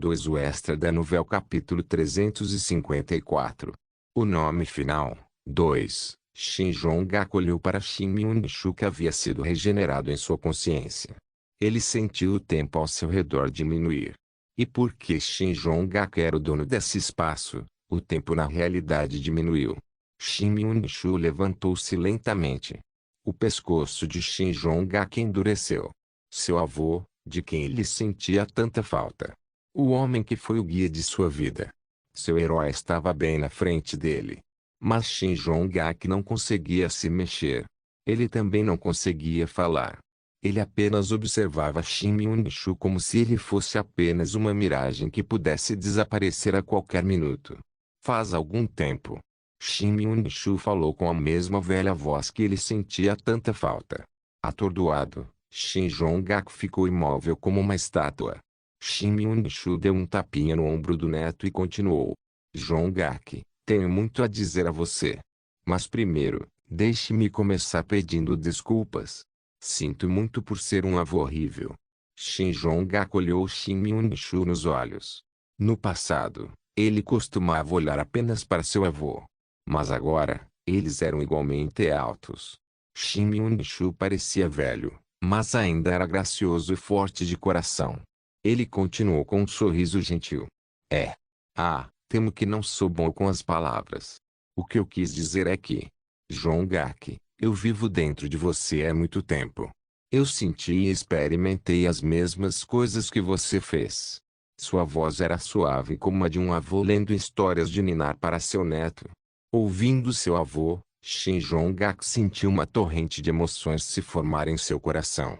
2 O extra da novela capítulo 354. O nome final. 2. Shin Jong-gak olhou para Shin Myung-shu que havia sido regenerado em sua consciência. Ele sentiu o tempo ao seu redor diminuir. E porque Shin Jong-gak era o dono desse espaço, o tempo na realidade diminuiu. Shin Myung-shu levantou-se lentamente. O pescoço de Shin Jong-gak endureceu. Seu avô, de quem ele sentia tanta falta. O homem que foi o guia de sua vida. Seu herói estava bem na frente dele. Mas Shin Jong-gak não conseguia se mexer. Ele também não conseguia falar. Ele apenas observava Shin Myung-shu como se ele fosse apenas uma miragem que pudesse desaparecer a qualquer minuto. Faz algum tempo. Shin Myung-shu falou com a mesma velha voz que ele sentia tanta falta. Atordoado, Shin Jong-gak ficou imóvel como uma estátua. Shin Myung-shu deu um tapinha no ombro do neto e continuou. Jong-gak, tenho muito a dizer a você. Mas primeiro, deixe-me começar pedindo desculpas. Sinto muito por ser um avô horrível. Shin Jong-gak olhou Shin Myung-shu nos olhos. No passado, ele costumava olhar apenas para seu avô. Mas agora, eles eram igualmente altos. Shin Myung-shu parecia velho, mas ainda era gracioso e forte de coração. Ele continuou com um sorriso gentil. Temo que não sou bom com as palavras. O que eu quis dizer é que, Jong-gak, eu vivo dentro de você há muito tempo. Eu senti e experimentei as mesmas coisas que você fez. Sua voz era suave como a de um avô lendo histórias de ninar para seu neto. Ouvindo seu avô, Shin Jong-gak sentiu uma torrente de emoções se formar em seu coração.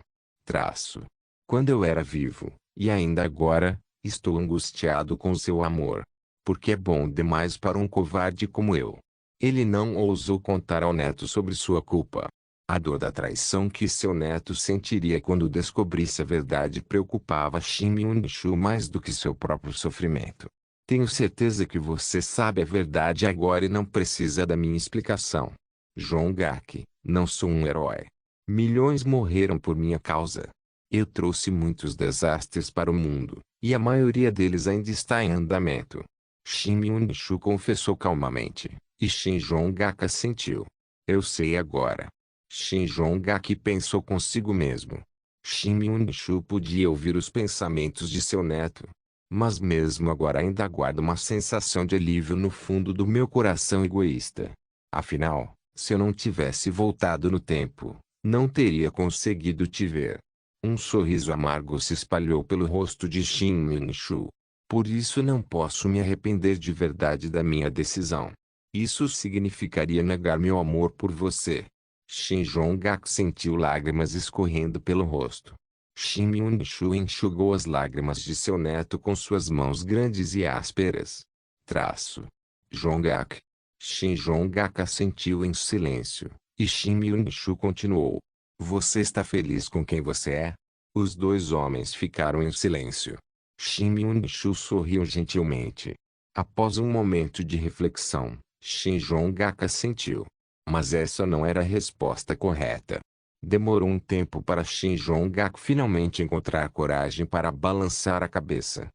Quando eu era vivo, e ainda agora, estou angustiado com seu amor. Porque é bom demais para um covarde como eu. Ele não ousou contar ao neto sobre sua culpa. A dor da traição que seu neto sentiria quando descobrisse a verdade preocupava Shin Myung-shu mais do que seu próprio sofrimento. Tenho certeza que você sabe a verdade agora e não precisa da minha explicação. Jong-gak, não sou um herói. Milhões morreram por minha causa. Eu trouxe muitos desastres para o mundo, e a maioria deles ainda está em andamento. Shin Myung-shu confessou calmamente, e Shin Jong-gak assentiu. Eu sei agora. Shin Jong-gak pensou consigo mesmo. Shin Myung-shu podia ouvir os pensamentos de seu neto. Mas mesmo agora ainda guardo uma sensação de alívio no fundo do meu coração egoísta. Afinal, se eu não tivesse voltado no tempo, não teria conseguido te ver. Um sorriso amargo se espalhou pelo rosto de Shin Myung-shu. Por isso não posso me arrepender de verdade da minha decisão. Isso significaria negar meu amor por você. Shin Jong-gak sentiu lágrimas escorrendo pelo rosto. Shin Myung-shu enxugou as lágrimas de seu neto com suas mãos grandes e ásperas. Jong-gak. Shin Jong-gak assentiu em silêncio, e Shin Myung-shu continuou. Você está feliz com quem você é? Os dois homens ficaram em silêncio. Shin Myung-shu sorriu gentilmente. Após um momento de reflexão, Shin Jong-gak assentiu. Mas essa não era a resposta correta. Demorou um tempo para Shin Jong-gak finalmente encontrar coragem para balançar a cabeça.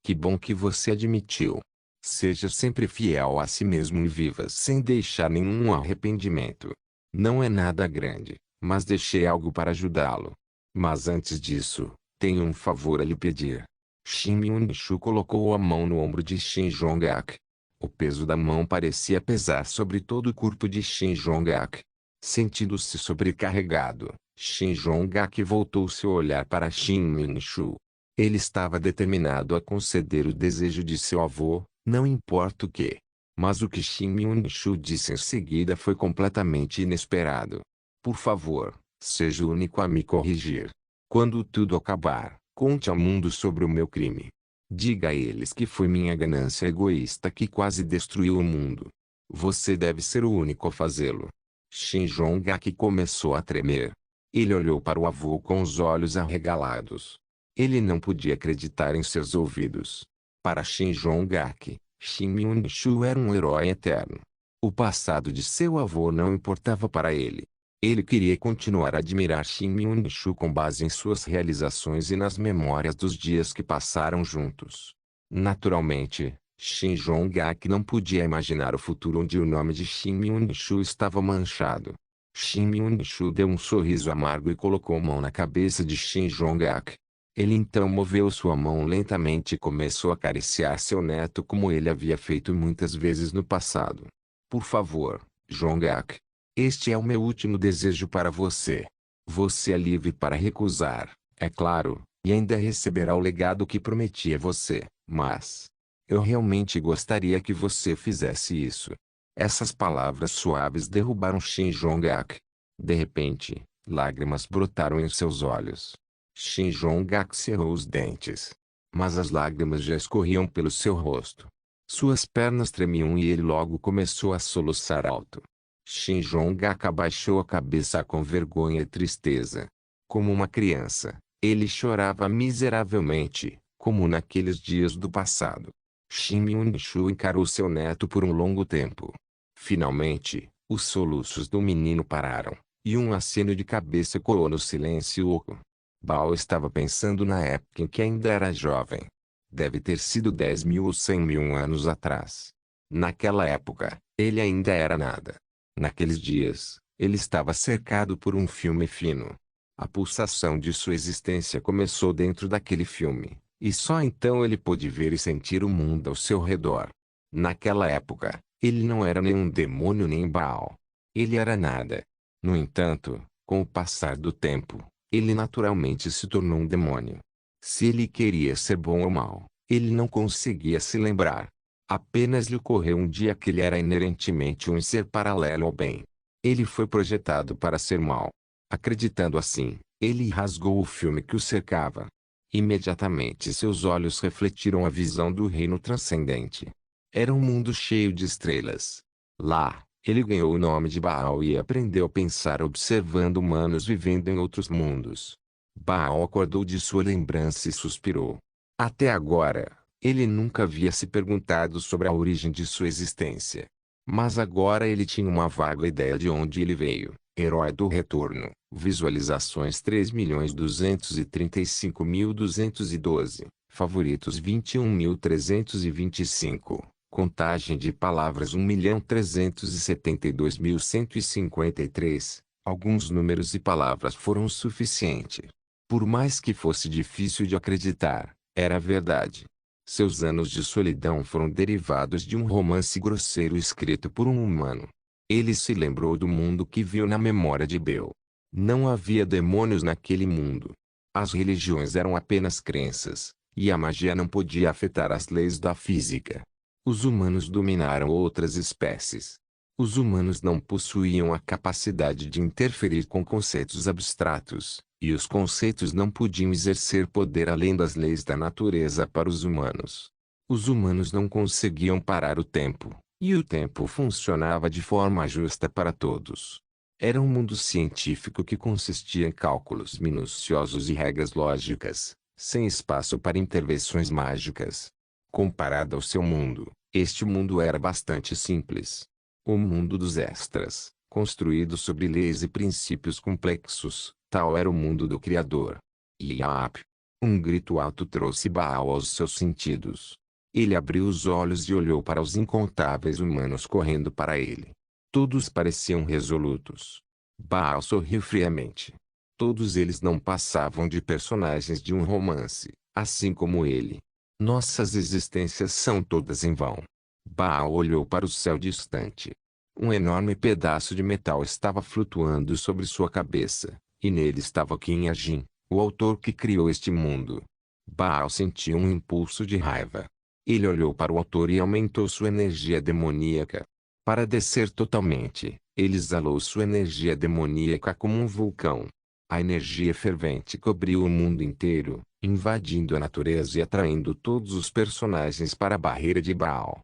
Que bom que você admitiu. Seja sempre fiel a si mesmo e viva sem deixar nenhum arrependimento. Não é nada grande, mas deixei algo para ajudá-lo. Mas antes disso, tenho um favor a lhe pedir. Shin Myung-shu colocou a mão no ombro de Shin Jong-gak. O peso da mão parecia pesar sobre todo o corpo de Shin Jong-gak. Sentindo-se sobrecarregado, Shin Jong-gak voltou seu olhar para Shin Myung-shu. Ele estava determinado a conceder o desejo de seu avô, não importa o que. Mas o que Shin Myung-shu disse em seguida foi completamente inesperado. Por favor, seja o único a me corrigir. Quando tudo acabar, conte ao mundo sobre o meu crime. Diga a eles que foi minha ganância egoísta que quase destruiu o mundo. Você deve ser o único a fazê-lo. Shin Jong-gak começou a tremer. Ele olhou para o avô com os olhos arregalados. Ele não podia acreditar em seus ouvidos. Para Shin Jong-gak, Shin Myung-shu era um herói eterno. O passado de seu avô não importava para ele. Ele queria continuar a admirar Shin Myung-shu com base em suas realizações e nas memórias dos dias que passaram juntos. Naturalmente, Shin Jong-ak não podia imaginar o futuro onde o nome de Shin Myung-shu estava manchado. Shin Myung-shu deu um sorriso amargo e colocou a mão na cabeça de Shin Jong-ak. Ele então moveu sua mão lentamente e começou a acariciar seu neto como ele havia feito muitas vezes no passado. Por favor, Jong-ak. Este é o meu último desejo para você. Você é livre para recusar, é claro, e ainda receberá o legado que prometi a você, mas eu realmente gostaria que você fizesse isso. Essas palavras suaves derrubaram Shin Jong-ak. De repente, lágrimas brotaram em seus olhos. Shin Jong-ak cerrou os dentes. Mas as lágrimas já escorriam pelo seu rosto. Suas pernas tremiam e ele logo começou a soluçar alto. Shin Jong-ak abaixou a cabeça com vergonha e tristeza. Como uma criança, ele chorava miseravelmente, como naqueles dias do passado. Shin Myung-shu encarou seu neto por um longo tempo. Finalmente, os soluços do menino pararam, e um aceno de cabeça ecoou no silêncio oco. Bao estava pensando na época em que ainda era jovem. Deve ter sido 10.000 ou 100.000 anos atrás. Naquela época, ele ainda era nada. Naqueles dias, ele estava cercado por um filme fino. A pulsação de sua existência começou dentro daquele filme, e só então ele pôde ver e sentir o mundo ao seu redor. Naquela época, ele não era nenhum demônio nem Baal. Ele era nada. No entanto, com o passar do tempo, ele naturalmente se tornou um demônio. Se ele queria ser bom ou mal, ele não conseguia se lembrar. Apenas lhe ocorreu um dia que ele era inerentemente um ser paralelo ao bem. Ele foi projetado para ser mal. Acreditando assim, ele rasgou o filme que o cercava. Imediatamente seus olhos refletiram a visão do reino transcendente. Era um mundo cheio de estrelas. Lá, ele ganhou o nome de Baal e aprendeu a pensar observando humanos vivendo em outros mundos. Baal acordou de sua lembrança e suspirou. Até agora, ele nunca havia se perguntado sobre a origem de sua existência. Mas agora ele tinha uma vaga ideia de onde ele veio. Herói do Retorno. Visualizações 3.235.212. Favoritos 21.325. Contagem de palavras 1.372.153. Alguns números e palavras foram o suficiente. Por mais que fosse difícil de acreditar, era verdade. Seus anos de solidão foram derivados de um romance grosseiro escrito por um humano. Ele se lembrou do mundo que viu na memória de Bel. Não havia demônios naquele mundo. As religiões eram apenas crenças, e a magia não podia afetar as leis da física. Os humanos dominaram outras espécies. Os humanos não possuíam a capacidade de interferir com conceitos abstratos, e os conceitos não podiam exercer poder além das leis da natureza para os humanos. Os humanos não conseguiam parar o tempo, e o tempo funcionava de forma justa para todos. Era um mundo científico que consistia em cálculos minuciosos e regras lógicas, sem espaço para intervenções mágicas. Comparado ao seu mundo, este mundo era bastante simples. O mundo dos extras, construído sobre leis e princípios complexos, tal era o mundo do Criador. Iap! Um grito alto trouxe Baal aos seus sentidos. Ele abriu os olhos e olhou para os incontáveis humanos correndo para ele. Todos pareciam resolutos. Baal sorriu friamente. Todos eles não passavam de personagens de um romance, assim como ele. Nossas existências são todas em vão. Baal olhou para o céu distante. Um enorme pedaço de metal estava flutuando sobre sua cabeça, e nele estava Kim Ajin, o autor que criou este mundo. Baal sentiu um impulso de raiva. Ele olhou para o autor e aumentou sua energia demoníaca. Para descer totalmente, ele exalou sua energia demoníaca como um vulcão. A energia fervente cobriu o mundo inteiro, invadindo a natureza e atraindo todos os personagens para a barreira de Baal.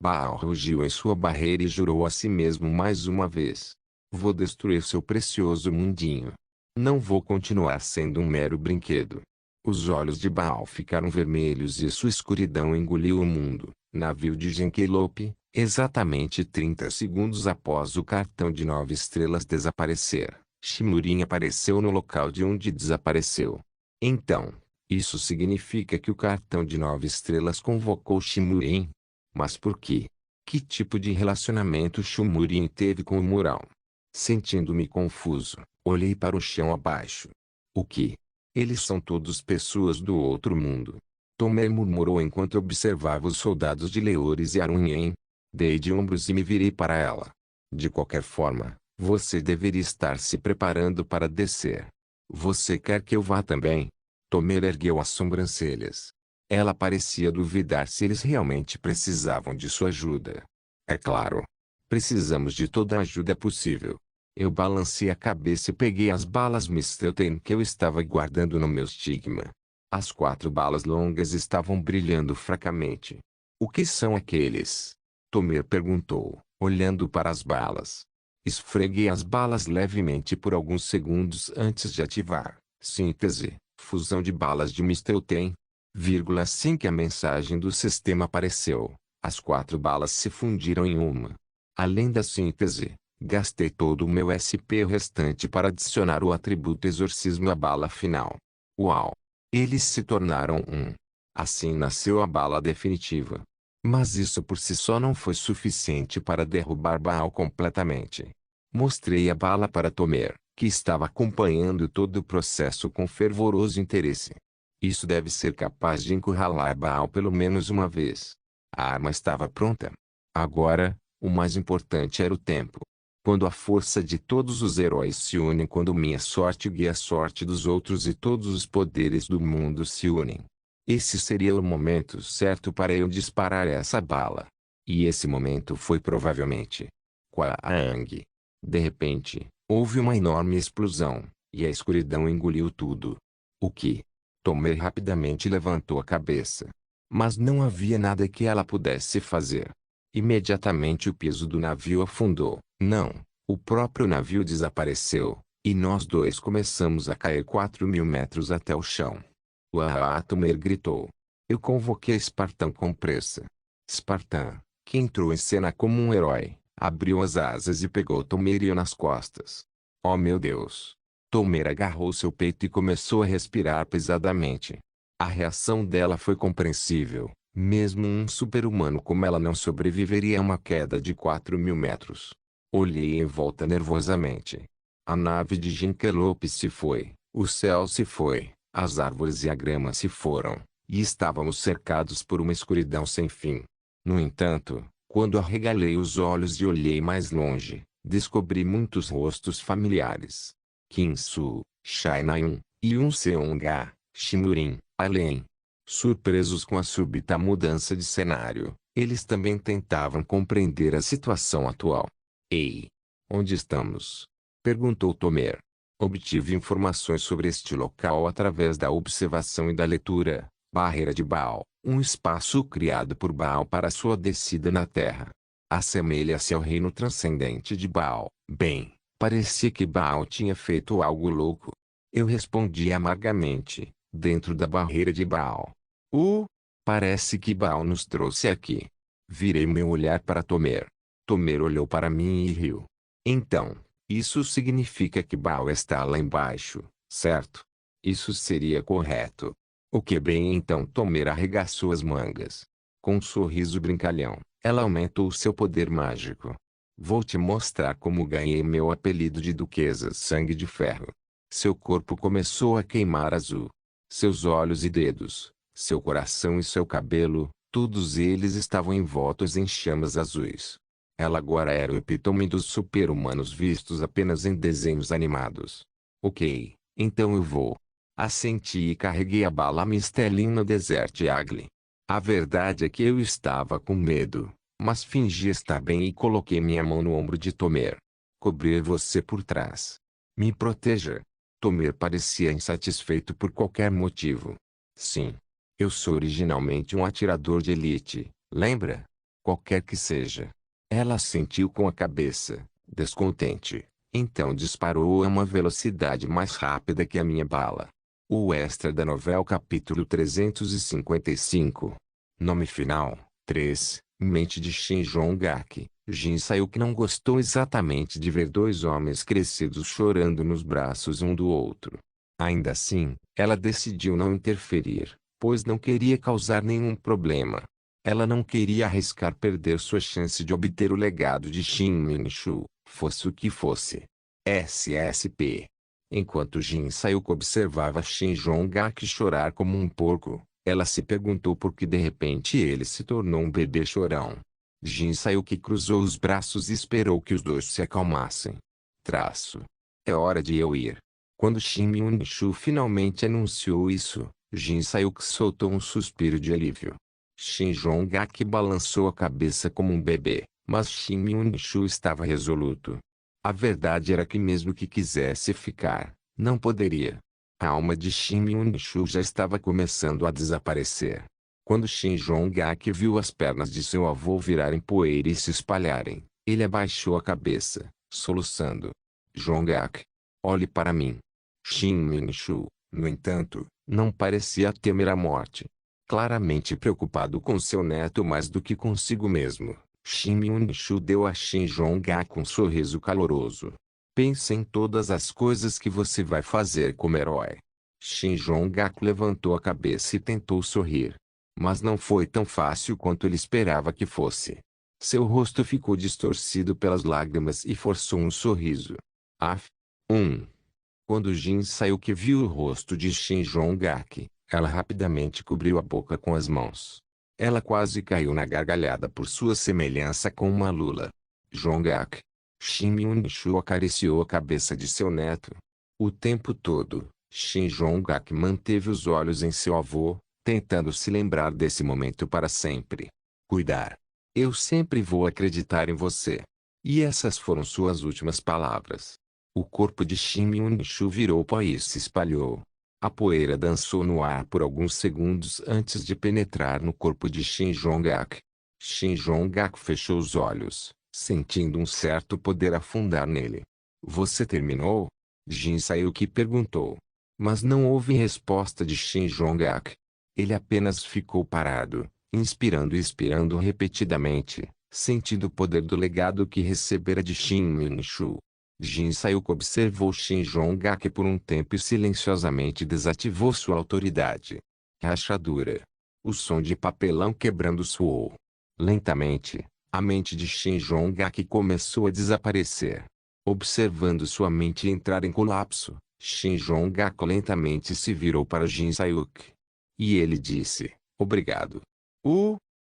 Baal rugiu em sua barreira e jurou a si mesmo mais uma vez: vou destruir seu precioso mundinho. Não vou continuar sendo um mero brinquedo. Os olhos de Baal ficaram vermelhos e sua escuridão engoliu o mundo. Navio de Genkelope, Exatamente 30 segundos após o cartão de 9 estrelas desaparecer, Shimurin apareceu no local de onde desapareceu. Então, isso significa que o cartão de 9 estrelas convocou Shimurin? Mas por quê? Que tipo de relacionamento Shimurin teve com o mural? Sentindo-me confuso, olhei para o chão abaixo. O que? Eles são todos pessoas do outro mundo. Tomer murmurou enquanto observava os soldados de Leores e Arunhen. Dei de ombros e me virei para ela. De qualquer forma, você deveria estar se preparando para descer. Você quer que eu vá também? Tomer ergueu as sobrancelhas. Ela parecia duvidar se eles realmente precisavam de sua ajuda. É claro. Precisamos de toda a ajuda possível. Eu balancei a cabeça e peguei as balas Mistelten que eu estava guardando no meu estigma. As 4 balas longas estavam brilhando fracamente. O que são aqueles? Tomer perguntou, olhando para as balas. Esfreguei as balas levemente por alguns segundos antes de ativar. Síntese, fusão de balas de Mistelten. Assim que a mensagem do sistema apareceu, as 4 balas se fundiram em uma. Além da síntese, gastei todo o meu SP restante para adicionar o atributo exorcismo à bala final. Uau! Eles se tornaram um. Assim nasceu a bala definitiva. Mas isso por si só não foi suficiente para derrubar Baal completamente. Mostrei a bala para Tomer, que estava acompanhando todo o processo com fervoroso interesse. Isso deve ser capaz de encurralar Baal pelo menos uma vez. A arma estava pronta. Agora, o mais importante era o tempo. Quando a força de todos os heróis se une, quando minha sorte guia a sorte dos outros e todos os poderes do mundo se unem. Esse seria o momento certo para eu disparar essa bala. E esse momento foi provavelmente Kwaang. De repente, houve uma enorme explosão, e a escuridão engoliu tudo. O que? Tomer rapidamente levantou a cabeça. Mas não havia nada que ela pudesse fazer. Imediatamente o piso do navio afundou. Não, o próprio navio desapareceu, e nós dois começamos a cair 4.000 metros até o chão. Uau! Tomer gritou. Eu convoquei Spartan com pressa. Spartan, que entrou em cena como um herói, abriu as asas e pegou Tomer nas costas. Oh meu Deus! Tomer agarrou seu peito e começou a respirar pesadamente. A reação dela foi compreensível. Mesmo um super-humano como ela não sobreviveria a uma queda de 4.000 metros. Olhei em volta nervosamente. A nave de Jinkelope se foi, o céu se foi, as árvores e a grama se foram, e estávamos cercados por uma escuridão sem fim. No entanto, quando arregalei os olhos e olhei mais longe, descobri muitos rostos familiares. Kinsu, Shainayun, Yun-seong-ga, Shimurin, Alien. Surpresos com a súbita mudança de cenário, eles também tentavam compreender a situação atual. Ei! Onde estamos? Perguntou Tomer. Obtive informações sobre este local através da observação e da leitura. Barreira de Baal, um espaço criado por Baal para sua descida na Terra. Assemelha-se ao reino transcendente de Baal. Bem, parecia que Baal tinha feito algo louco. Eu respondi amargamente, dentro da barreira de Baal. Parece que Baal nos trouxe aqui. Virei meu olhar para Tomer. Tomer olhou para mim e riu. Então, isso significa que Baal está lá embaixo, certo? Isso seria correto. O que bem então Tomer arregaçou as mangas. Com um sorriso brincalhão, ela aumentou seu poder mágico. Vou te mostrar como ganhei meu apelido de Duquesa Sangue de Ferro. Seu corpo começou a queimar azul. Seus olhos e dedos, seu coração e seu cabelo, todos eles estavam envoltos em chamas azuis. Ela agora era o epítome dos super-humanos vistos apenas em desenhos animados. Ok, então eu vou. Assenti e carreguei a bala Mistelin no Desert Eagle. A verdade é que eu estava com medo, mas fingi estar bem e coloquei minha mão no ombro de Tomer. Cobrir você por trás. Me proteja. Tomer parecia insatisfeito por qualquer motivo. Sim. Eu sou originalmente um atirador de elite, lembra? Qualquer que seja. Ela assentiu com a cabeça, descontente. Então disparou a uma velocidade mais rápida que a minha bala. O extra da novela capítulo 355. Nome final, 3. Mente de Shin Jong-gak. Jin Sayuki não gostou exatamente de ver dois homens crescidos chorando nos braços um do outro. Ainda assim, ela decidiu não interferir, pois não queria causar nenhum problema. Ela não queria arriscar perder sua chance de obter o legado de Shin Min-shu, fosse o que fosse. SSP. Enquanto Jin Sayuki observava Shin Jong-gak chorar como um porco, ela se perguntou por que de repente ele se tornou um bebê chorão. Jin Sayuki cruzou os braços e esperou que os dois se acalmassem. É hora de eu ir. Quando Shin Min-shu finalmente anunciou isso, Jin Sayuki soltou um suspiro de alívio. Shin Jong-gak balançou a cabeça como um bebê, mas Shin Min-shu estava resoluto. A verdade era que mesmo que quisesse ficar, não poderia. A alma de Shin Min-shu já estava começando a desaparecer. Quando Shin Jong-gak viu as pernas de seu avô virarem poeira e se espalharem, ele abaixou a cabeça, soluçando. Jong-gak, olhe para mim. Shin Min-shu, no entanto, não parecia temer a morte. Claramente preocupado com seu neto mais do que consigo mesmo, Shin Min-shu deu a Shin Jong-gak um sorriso caloroso. Pense em todas as coisas que você vai fazer como herói. Shin Jong-gak levantou a cabeça e tentou sorrir. Mas não foi tão fácil quanto ele esperava que fosse. Seu rosto ficou distorcido pelas lágrimas e forçou um sorriso. Af. Quando Jin Sayuki viu o rosto de Shin Jong-gak, ela rapidamente cobriu a boca com as mãos. Ela quase caiu na gargalhada por sua semelhança com uma lula. Jong-gak. Shin Min-shu acariciou a cabeça de seu neto. O tempo todo, Shin Jong-gak manteve os olhos em seu avô, tentando se lembrar desse momento para sempre. Cuidar. Eu sempre vou acreditar em você. E essas foram suas últimas palavras. O corpo de Shin Min-shu virou pó e se espalhou. A poeira dançou no ar por alguns segundos antes de penetrar no corpo de Shin Jong-gak. Shin Jong-gak fechou os olhos, sentindo um certo poder afundar nele. Você terminou? Jin Sayuki perguntou. Mas não houve resposta de Shin Jong-gak. Ele apenas ficou parado, inspirando e expirando repetidamente, sentindo o poder do legado que recebera de Shin Min-shu. Jin Sayuki observou Shin Jong-gak por um tempo e silenciosamente desativou sua autoridade. Rachadura. O som de papelão quebrando soou. Lentamente, a mente de Shin Jong-gak começou a desaparecer. Observando sua mente entrar em colapso, Shin Jong-gak lentamente se virou para Jin Sayuki. E ele disse, obrigado.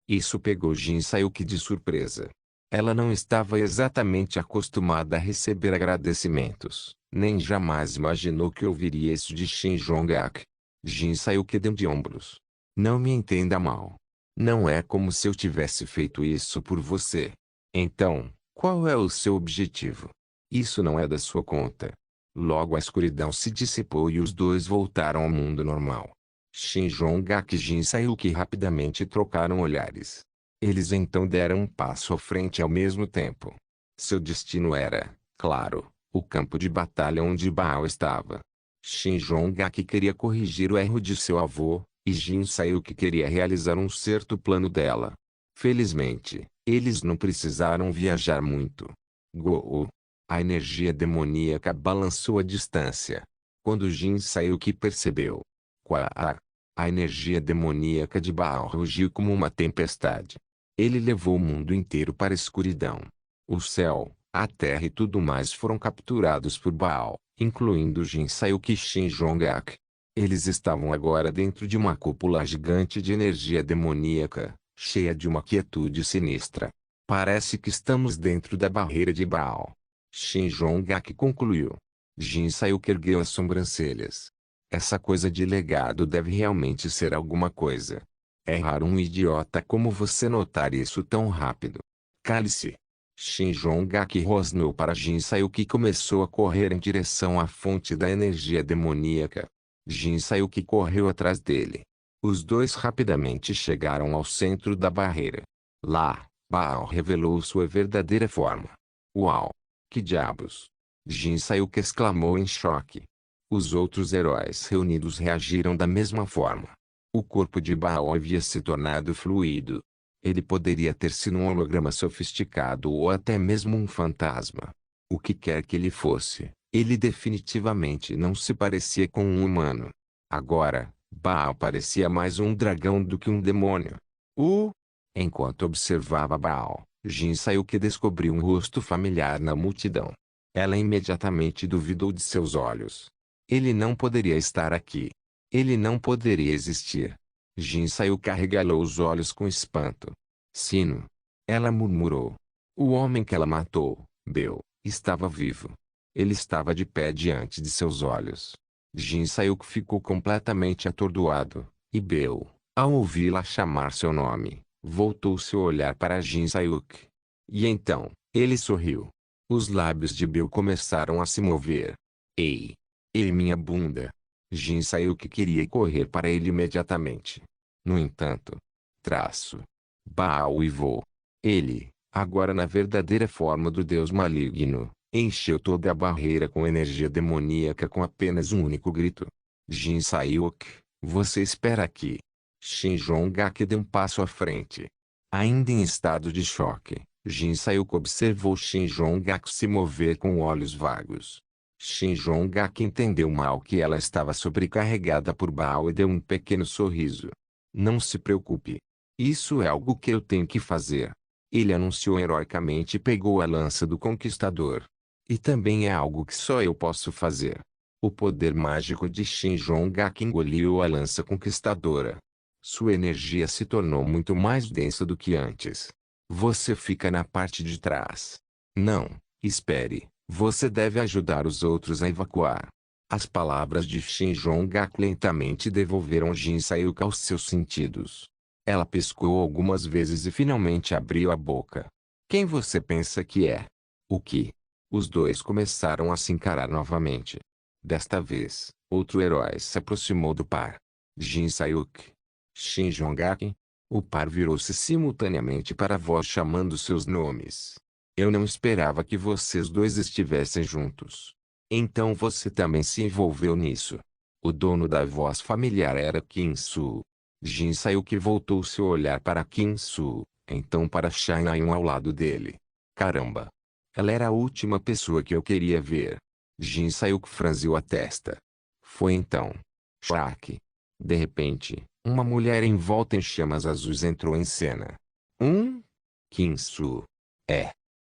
Isso pegou Jin Sayuki de surpresa. Ela não estava exatamente acostumada a receber agradecimentos, nem jamais imaginou que ouviria isso de Shin Jong-gak. Jin Sayuki deu de ombros. Não me entenda mal. Não é como se eu tivesse feito isso por você. Então, qual é o seu objetivo? Isso não é da sua conta. Logo a escuridão se dissipou e os dois voltaram ao mundo normal. Shin Jong-gak e Jin Sayuki rapidamente trocaram olhares. Eles então deram um passo à frente ao mesmo tempo. Seu destino era, claro, o campo de batalha onde Baal estava. Shin Jong-gak queria corrigir o erro de seu avô, e Jin Sayuki queria realizar um certo plano dela. Felizmente, eles não precisaram viajar muito. Gou! A energia demoníaca balançou a distância. Quando Jin Sayuki percebeu. A energia demoníaca de Baal rugiu como uma tempestade. Ele levou o mundo inteiro para a escuridão. O céu, a terra e tudo mais foram capturados por Baal, incluindo Jin Sayuki e Shin Jong-gak. Eles estavam agora dentro de uma cúpula gigante de energia demoníaca, cheia de uma quietude sinistra. Parece que estamos dentro da barreira de Baal. Shin Jong-gak concluiu. Jin Sayuki ergueu as sobrancelhas. Essa coisa de legado deve realmente ser alguma coisa. É raro um idiota como você notar isso tão rápido. Cale-se. Shin Jong-gak rosnou para Jin Sayuki e começou a correr em direção à fonte da energia demoníaca. Jin Sayuki correu atrás dele. Os dois rapidamente chegaram ao centro da barreira. Lá, Baal revelou sua verdadeira forma. Uau! Que diabos! Jin Sayuki exclamou em choque. Os outros heróis reunidos reagiram da mesma forma. O corpo de Baal havia se tornado fluido. Ele poderia ter sido um holograma sofisticado ou até mesmo um fantasma. O que quer que ele fosse, ele definitivamente não se parecia com um humano. Agora, Baal parecia mais um dragão do que um demônio. Enquanto observava Baal, Jin Sayuki descobriu um rosto familiar na multidão. Ela imediatamente duvidou de seus olhos. Ele não poderia estar aqui. Ele não poderia existir. Jin Sayuki arregalou os olhos com espanto. Sino. Ela murmurou. O homem que ela matou, Bel, estava vivo. Ele estava de pé diante de seus olhos. Jin Sayuki ficou completamente atordoado, e Bel, ao ouvi-la chamar seu nome, voltou seu olhar para Jin Sayuki. E então, ele sorriu. Os lábios de Bel começaram a se mover. Ei! Ei, minha bunda! Jin Sayuki queria correr para ele imediatamente. No entanto, Baal uivou. Ele, agora na verdadeira forma do deus maligno, encheu toda a barreira com energia demoníaca com apenas um único grito. Jin Sayuki, você espera aqui. Shinjongaki deu um passo à frente. Ainda em estado de choque, Jin Sayuki observou Shinjongaki se mover com olhos vagos. Shinjongaki entendeu mal que ela estava sobrecarregada por Baal e deu um pequeno sorriso. Não se preocupe. Isso é algo que eu tenho que fazer. Ele anunciou heroicamente e pegou a lança do conquistador. E também é algo que só eu posso fazer. O poder mágico de Shinjongaki engoliu a lança conquistadora. Sua energia se tornou muito mais densa do que antes. Você fica na parte de trás. Não, espere. Você deve ajudar os outros a evacuar. As palavras de Shinjongaki lentamente devolveram Jin Sayuki aos seus sentidos. Ela piscou algumas vezes e finalmente abriu a boca. Quem você pensa que é? O que? Os dois começaram a se encarar novamente. Desta vez, outro herói se aproximou do par. Jin Sayuki. Shinjongaki. O par virou-se simultaneamente para a voz chamando seus nomes. Eu não esperava que vocês dois estivessem juntos. Então você também se envolveu nisso. O dono da voz familiar era Kim-Soo. Jin Sayuki voltou seu olhar para Kim-Soo, então para Shin-Ayun ao lado dele. Caramba! Ela era a última pessoa que eu queria ver. Jin Sayuki franziu a testa. Foi então. Shak. De repente, uma mulher envolta em chamas azuis entrou em cena. Kim-Soo.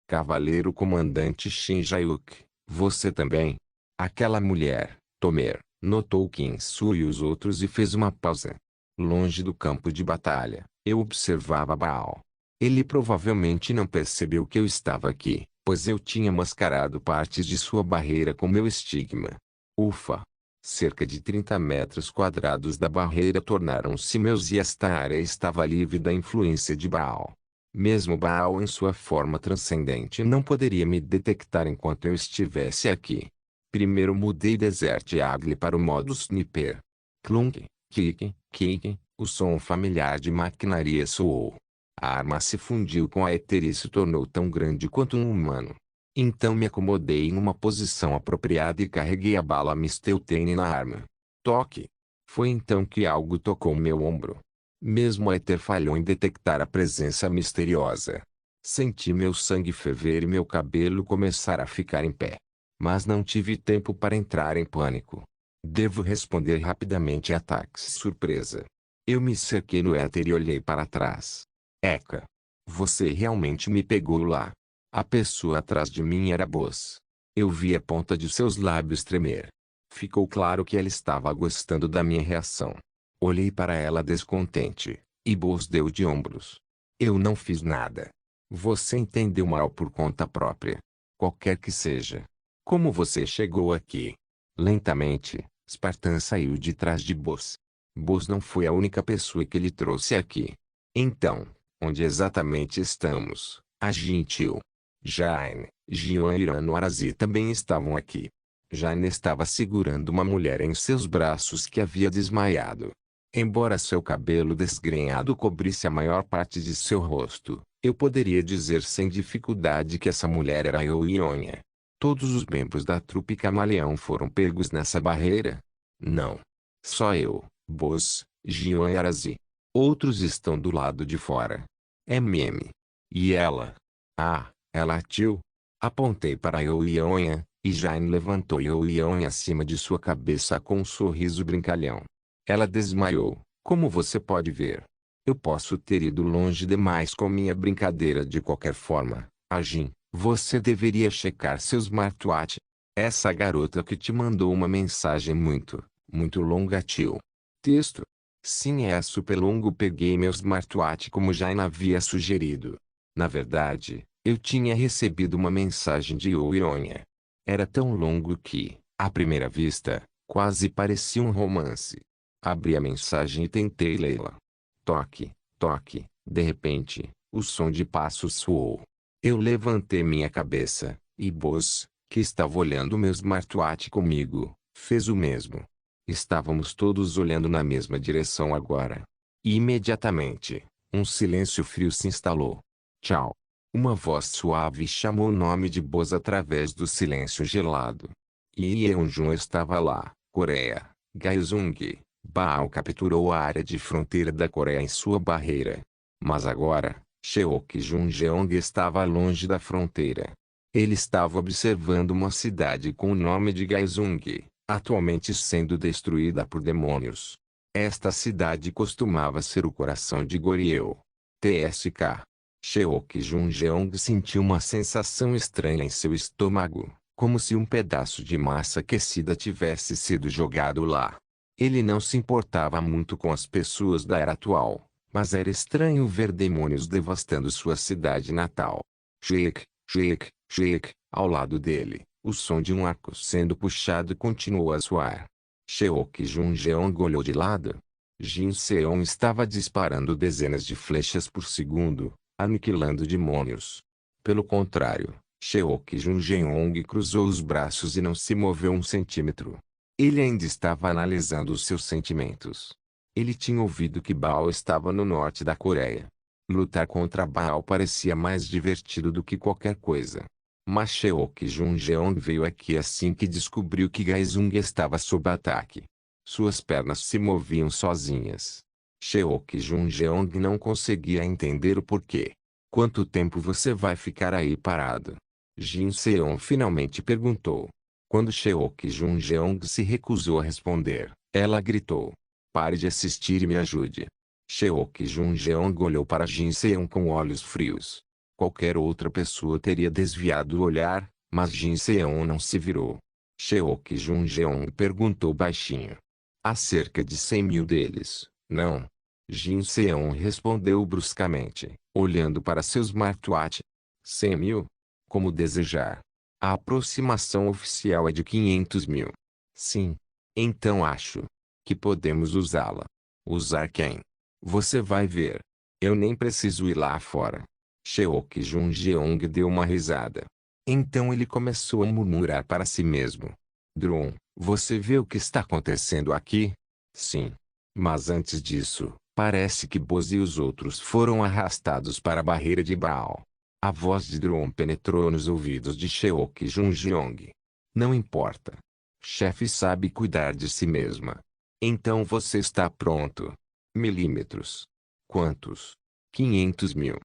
Cavaleiro Comandante Shin Sayuki, você também? Aquela mulher, Tomer, notou Kim-Soo e os outros e fez uma pausa. Longe do campo de batalha, eu observava Baal. Ele provavelmente não percebeu que eu estava aqui, pois eu tinha mascarado partes de sua barreira com meu estigma. Ufa! Cerca de 30 metros quadrados da barreira tornaram-se meus e esta área estava livre da influência de Baal. Mesmo Baal em sua forma transcendente não poderia me detectar enquanto eu estivesse aqui. Primeiro mudei Desert Eagle para o modo Sniper. Clunk, kik, o som familiar de maquinaria soou. A arma se fundiu com a éter e se tornou tão grande quanto um humano. Então me acomodei em uma posição apropriada e carreguei a bala Mistelteine na arma. Toque! Foi então que algo tocou meu ombro. Mesmo a éter falhou em detectar a presença misteriosa. Senti meu sangue ferver e meu cabelo começar a ficar em pé. Mas não tive tempo para entrar em pânico. Devo responder rapidamente a ataques surpresa. Eu me cerquei no éter e olhei para trás. Eka! Você realmente me pegou lá. A pessoa atrás de mim era Boss. Eu vi a ponta de seus lábios tremer. Ficou claro que ela estava gostando da minha reação. Olhei para ela descontente, e Boss deu de ombros. Eu não fiz nada. Você entendeu mal por conta própria. Qualquer que seja. Como você chegou aqui? Lentamente, Spartan saiu de trás de Boss. Boss não foi a única pessoa que ele trouxe aqui. Então, onde exatamente estamos? A Gentil. Jaine, Jian e Irano Arazi também estavam aqui. Jaine estava segurando uma mulher em seus braços que havia desmaiado. Embora seu cabelo desgrenhado cobrisse a maior parte de seu rosto, eu poderia dizer sem dificuldade que essa mulher era eu e Ionia. Todos os membros da trupe Camaleão foram pegos nessa barreira? Não. Só eu, Boss, Jian e Arazi. Outros estão do lado de fora. MM. E ela? Ah, ela atiu. Apontei para Yoyonha, e Jane levantou Yoyonha acima de sua cabeça com um sorriso brincalhão. Ela desmaiou, como você pode ver. Eu posso ter ido longe demais com minha brincadeira de qualquer forma. Jin, você deveria checar seu smartwatch. Essa garota que te mandou uma mensagem muito longa, tio. Texto. Sim, é super longo. Peguei meu smartwatch como Jane havia sugerido. Na verdade, eu tinha recebido uma mensagem de Yoyonha. Era tão longo que, à primeira vista, quase parecia um romance. Abri a mensagem e tentei lê-la. Toque, toque. De repente, o som de passos soou. Eu levantei minha cabeça, e Boz, que estava olhando meu smartwatch comigo, fez o mesmo. Estávamos todos olhando na mesma direção agora. E imediatamente, um silêncio frio se instalou. Tchau. Uma voz suave chamou o nome de Boz através do silêncio gelado. E Yeonjun estava lá, Coreia. Gaezung. Baal capturou a área de fronteira da Coreia em sua barreira. Mas agora, Cheok Junjeong estava longe da fronteira. Ele estava observando uma cidade com o nome de Gaezung, atualmente sendo destruída por demônios. Esta cidade costumava ser o coração de Goryeo. TSK. Cheok Junjeong sentiu uma sensação estranha em seu estômago, como se um pedaço de massa aquecida tivesse sido jogado lá. Ele não se importava muito com as pessoas da era atual, mas era estranho ver demônios devastando sua cidade natal. Shake, shake, shake, ao lado dele, o som de um arco sendo puxado continuou a soar. Cheok Junjeong olhou de lado. Jin Seon estava disparando dezenas de flechas por segundo, aniquilando demônios. Pelo contrário, Cheok Junjeong cruzou os braços e não se moveu um centímetro. Ele ainda estava analisando os seus sentimentos. Ele tinha ouvido que Baal estava no norte da Coreia. Lutar contra Baal parecia mais divertido do que qualquer coisa. Mas Cheok Junjeong veio aqui assim que descobriu que Gaezung estava sob ataque. Suas pernas se moviam sozinhas. Cheok Junjeong não conseguia entender o porquê. Quanto tempo você vai ficar aí parado? Jin Seon finalmente perguntou. Quando Cheok Junjeong se recusou a responder, ela gritou. Pare de assistir e me ajude. Cheok Junjeong olhou para Jin Seon com olhos frios. Qualquer outra pessoa teria desviado o olhar, mas Jin Seon não se virou. Cheok Junjeong perguntou baixinho. Há cerca de 100 mil deles, não? Jin Seon respondeu bruscamente, olhando para seu smartwatch. 100 mil? Como desejar. A aproximação oficial é de 500 mil. Sim. Então acho que podemos usá-la. Usar quem? Você vai ver. Eu nem preciso ir lá fora. Cheok Junjeong deu uma risada. Então ele começou a murmurar para si mesmo. Drum, você vê o que está acontecendo aqui? Sim. Mas antes disso, parece que Boz e os outros foram arrastados para a barreira de Baal. A voz de Drum penetrou nos ouvidos de Cheok Junjeong. Não importa. Chefe sabe cuidar de si mesma. Então você está pronto. Milímetros. Quantos? 500 mil.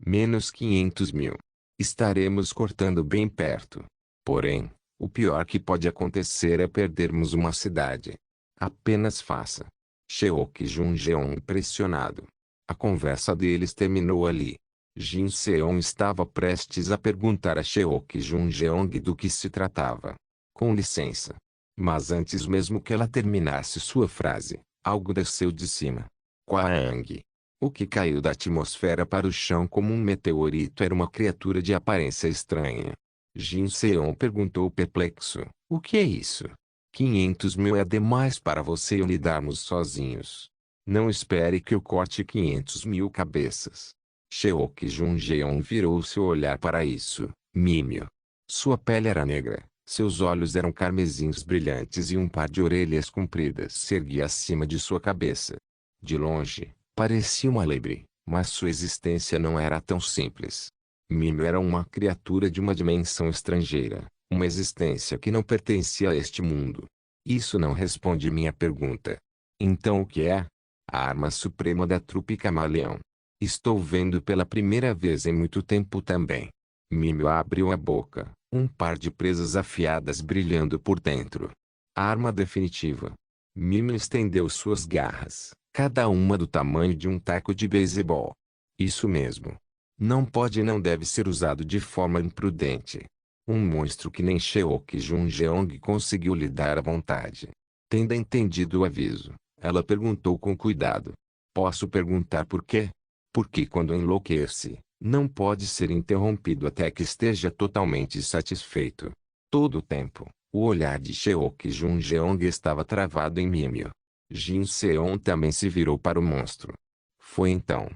Menos 500 mil. Estaremos cortando bem perto. Porém, o pior que pode acontecer é perdermos uma cidade. Apenas faça. Cheok Junjeong pressionado. A conversa deles terminou ali. Jin Seon estava prestes a perguntar a Cheok Junjeong do que se tratava. Com licença. Mas antes mesmo que ela terminasse sua frase, algo desceu de cima. Kwaang. O que caiu da atmosfera para o chão como um meteorito era uma criatura de aparência estranha. Jin Seon perguntou perplexo, o que é isso? 500 mil é demais para você e eu lidarmos sozinhos. Não espere que eu corte 500 mil cabeças. Cheok Junjeong virou seu olhar para isso, Mímio. Sua pele era negra, seus olhos eram carmesins brilhantes e um par de orelhas compridas se erguia acima de sua cabeça. De longe, parecia uma lebre, mas sua existência não era tão simples. Mímio era uma criatura de uma dimensão estrangeira, uma existência que não pertencia a este mundo. Isso não responde minha pergunta. Então o que é? A arma suprema da trupe camaleão. Estou vendo pela primeira vez em muito tempo também. Mimio abriu a boca, um par de presas afiadas brilhando por dentro. A arma definitiva. Mimio estendeu suas garras, cada uma do tamanho de um taco de beisebol. Isso mesmo. Não pode e não deve ser usado de forma imprudente. Um monstro que nem Sheok Junjeong conseguiu lhe dar à vontade. Tendo entendido o aviso, ela perguntou com cuidado. Posso perguntar por quê? Porque quando enlouquece, não pode ser interrompido até que esteja totalmente satisfeito. Todo o tempo, o olhar de Sheok Junjeong estava travado em Mimio. Jin Seon também se virou para o monstro. Foi então.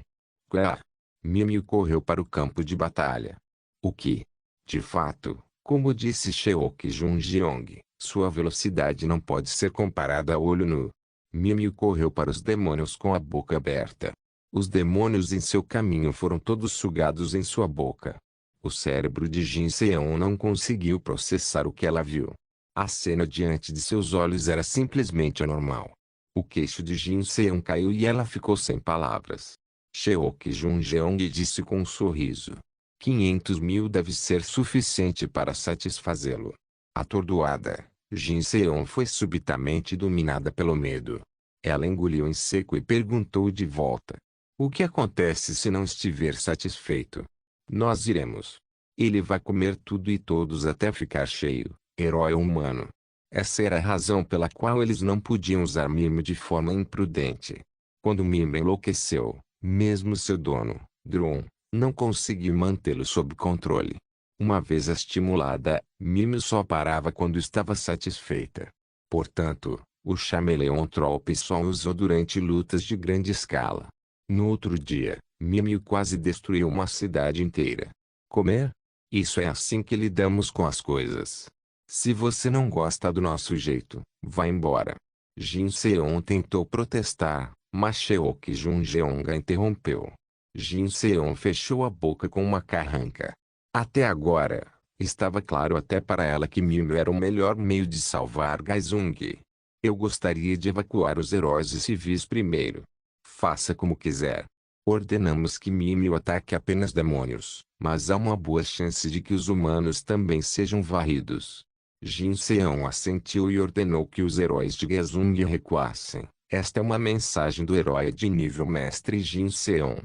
Quá! Mimio correu para o campo de batalha. O que? De fato, como disse Sheok Junjeong, sua velocidade não pode ser comparada a olho nu. Mimio correu para os demônios com a boca aberta. Os demônios em seu caminho foram todos sugados em sua boca. O cérebro de Jin Seon não conseguiu processar o que ela viu. A cena diante de seus olhos era simplesmente anormal. O queixo de Jin Seon caiu e ela ficou sem palavras. Sheok Junjeong disse com um sorriso. 500 mil deve ser suficiente para satisfazê-lo. Atordoada, Jin Seon foi subitamente dominada pelo medo. Ela engoliu em seco e perguntou de volta. O que acontece se não estiver satisfeito? Nós iremos. Ele vai comer tudo e todos até ficar cheio, herói humano. Essa era a razão pela qual eles não podiam usar Mimio de forma imprudente. Quando Mimio enlouqueceu, mesmo seu dono, Drum, não conseguiu mantê-lo sob controle. Uma vez estimulada, Mimio só parava quando estava satisfeita. Portanto, o chameleon Trope só usou durante lutas de grande escala. No outro dia, Mimio quase destruiu uma cidade inteira. Comer? Isso é assim que lidamos com as coisas. Se você não gosta do nosso jeito, vá embora. Jin Seon tentou protestar, mas Sheok Junjeong a interrompeu. Jin Seon fechou a boca com uma carranca. Até agora, estava claro até para ela que Mimio era o melhor meio de salvar Gaizung. Eu gostaria de evacuar os heróis e civis primeiro. Faça como quiser. Ordenamos que Mimio ataque apenas demônios, mas há uma boa chance de que os humanos também sejam varridos. Jin Seon assentiu e ordenou que os heróis de Gaizung recuassem. Esta é uma mensagem do herói de nível mestre Jin Seon.